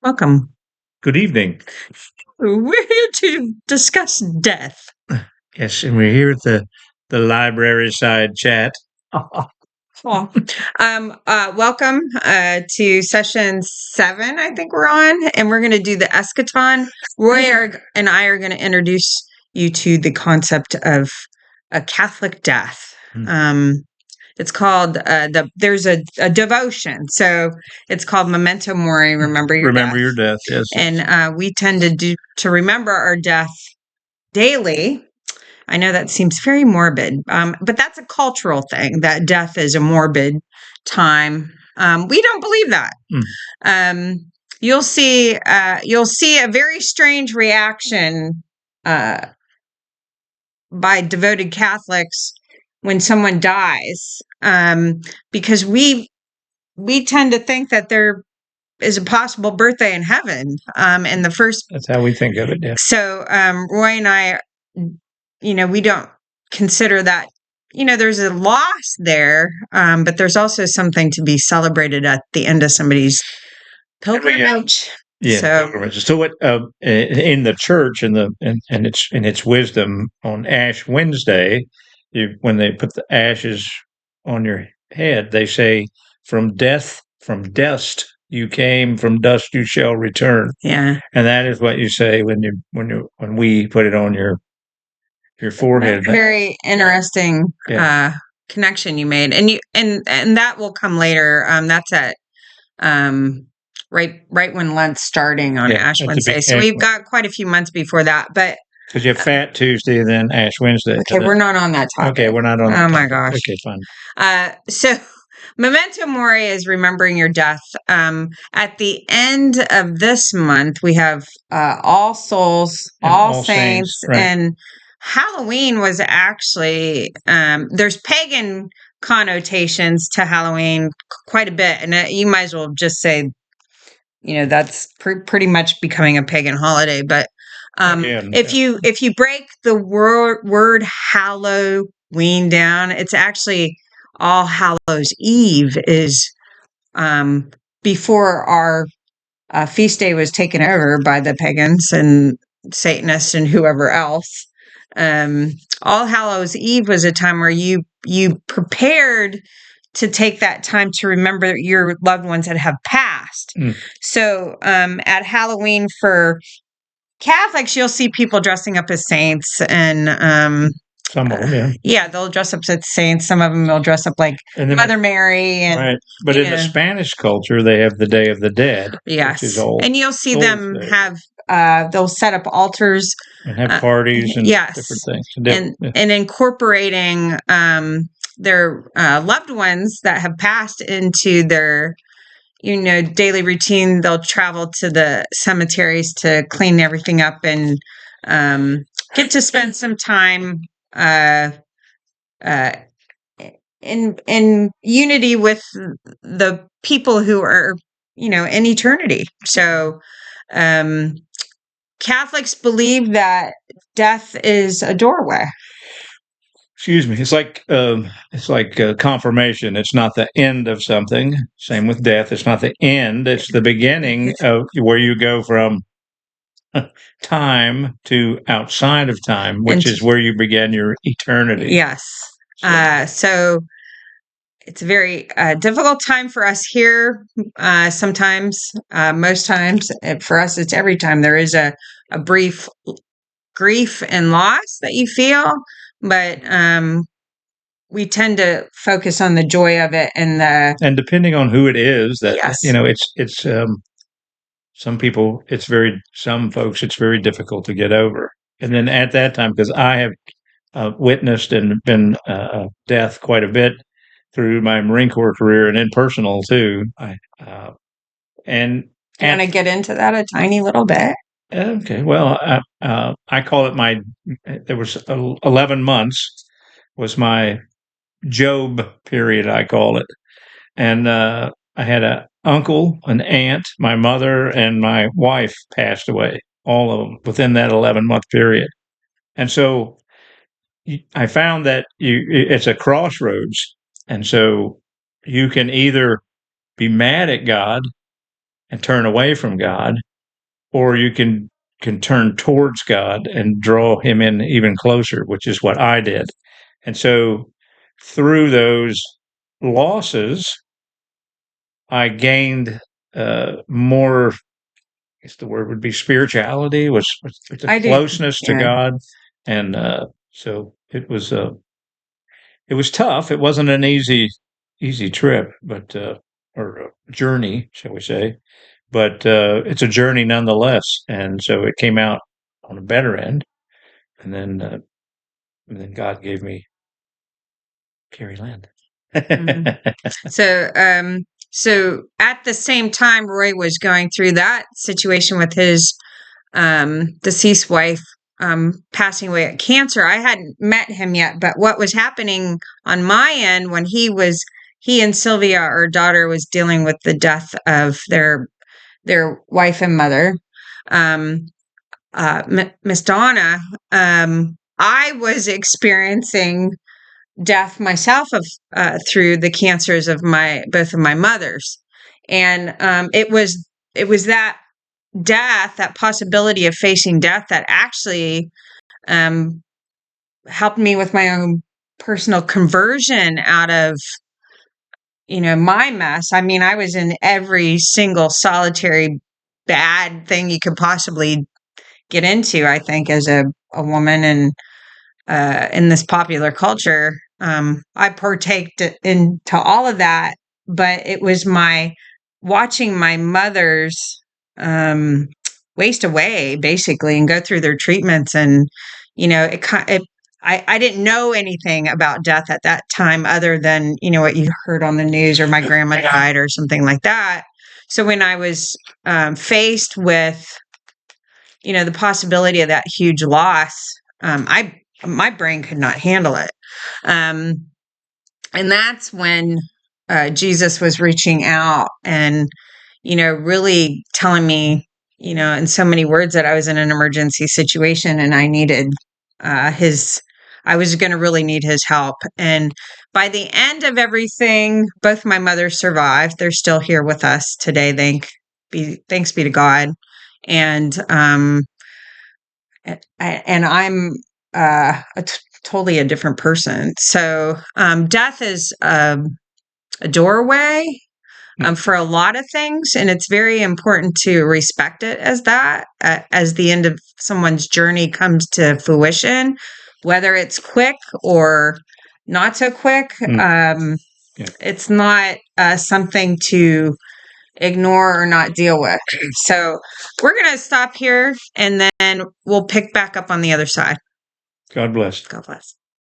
Welcome. Good evening. We're here to discuss death. Yes, and we're here at the library side chat. Well, welcome to session 7, I think we're on, and we're going to do the eschaton. And I are going to introduce you to the concept of a Catholic death. It's called there's a devotion, so it's called Memento Mori. Remember your Remember death. your death, yes. And we tend to remember our death daily. I know that seems very morbid, but that's a cultural thing, that death is a morbid time. We don't believe that. You'll see a very strange reaction by devoted Catholics when someone dies, because we tend to think that there is a possible birthday in heaven. And the first, That's how we think of it, yeah. So Roy and I, we don't consider that, there's a loss there, but there's also something to be celebrated at the end of somebody's pilgrimage. Yeah, pilgrimage. So what in the church and its wisdom on Ash Wednesday, when they put the ashes on your head, they say, from dust you came, from dust you shall return. Yeah. And that is what you say when we put it on your forehead. Very interesting connection you made, and that will come later. That's at right when Lent's starting on Ash Wednesday. So we've got quite a few months before that, but because you have Fat Tuesday and then Ash Wednesday. Okay, we're not on that topic. Okay, we're not on. Oh my gosh. Okay, fine. So Memento Mori is remembering your death. At the end of this month, we have All Souls, All Saints, right. And Halloween was actually, there's pagan connotations to Halloween quite a bit. And you might as well just say, that's pretty much becoming a pagan holiday. But if you break the word Halloween down, it's actually All Hallows Eve is before our feast day was taken over by the pagans and Satanists and whoever else. All Hallows Eve was a time where you prepared to take that time to remember your loved ones that have passed. So at Halloween for Catholics, you'll see people dressing up as saints, and some of them, yeah, they'll dress up as saints. Some of them will dress up like Mother Mary, and right. But in the Spanish culture, they have the Day of the Dead. Yes, which is old, and you'll see them have. They'll set up altars and have parties and different things, and incorporating their loved ones that have passed into their daily routine. They'll travel to the cemeteries to clean everything up and get to spend some time in unity with the people who are in eternity. So Catholics believe that death is a doorway. Excuse me. It's like confirmation. It's not the end of something. Same with death. It's not the end. It's the beginning of where you go from time to outside of time, which is where you begin your eternity. Yes. So it's a very difficult time for us here. Sometimes, most times, for us, it's every time there is a brief grief and loss that you feel, but we tend to focus on the joy of it and depending on who it is, that it's some people, some folks, it's very difficult to get over. And then at that time, because I have witnessed and been death quite a bit through my Marine Corps career and in personal too. And do you want to get into that a tiny little bit? Okay. Well, I call it there was 11 months was my Job period, I call it. And I had an uncle, an aunt, my mother, and my wife passed away, all of them within that 11-month period. And so I found that it's a crossroads. And so you can either be mad at God and turn away from God, or you can turn towards God and draw him in even closer, which is what I did. And so through those losses, I gained more, I guess the word would be spirituality, was the I do. closeness to Yeah. God. And so it was tough. It wasn't an easy trip, but or journey, shall we say? But it's a journey nonetheless. And so it came out on a better end. And then God gave me Carrie Land. Mhm. So at the same time, Roy was going through that situation with his deceased wife passing away of cancer. I hadn't met him yet, but what was happening on my end when he and Sylvia, our daughter, was dealing with the death of their wife and mother, Miss Donna. I was experiencing death myself of through the cancers of both of my mothers, and it was that death, that possibility of facing death, that actually um, helped me with my own personal conversion out of my mess. I mean, I was in every single solitary bad thing you could possibly get into, I think, as a woman, and in this popular culture. I partaked into all of that, but it was my watching my mother's um, waste away, basically, and go through their treatments. And, I didn't know anything about death at that time other than, what you heard on the news, or my grandma died or something like that. So when I was faced with, the possibility of that huge loss, my brain could not handle it. Um, and that's when Jesus was reaching out and, really telling me, in so many words, that I was in an emergency situation and I needed I was going to really need his help. And by the end of everything, both my mothers survived. They're still here with us today. Thanks be to God. And I'm totally a different person. So death is a doorway for a lot of things, and it's very important to respect it as that, as the end of someone's journey comes to fruition, whether it's quick or not so quick. Yeah. It's not something to ignore or not deal with. So we're going to stop here, and then we'll pick back up on the other side. God bless. God bless.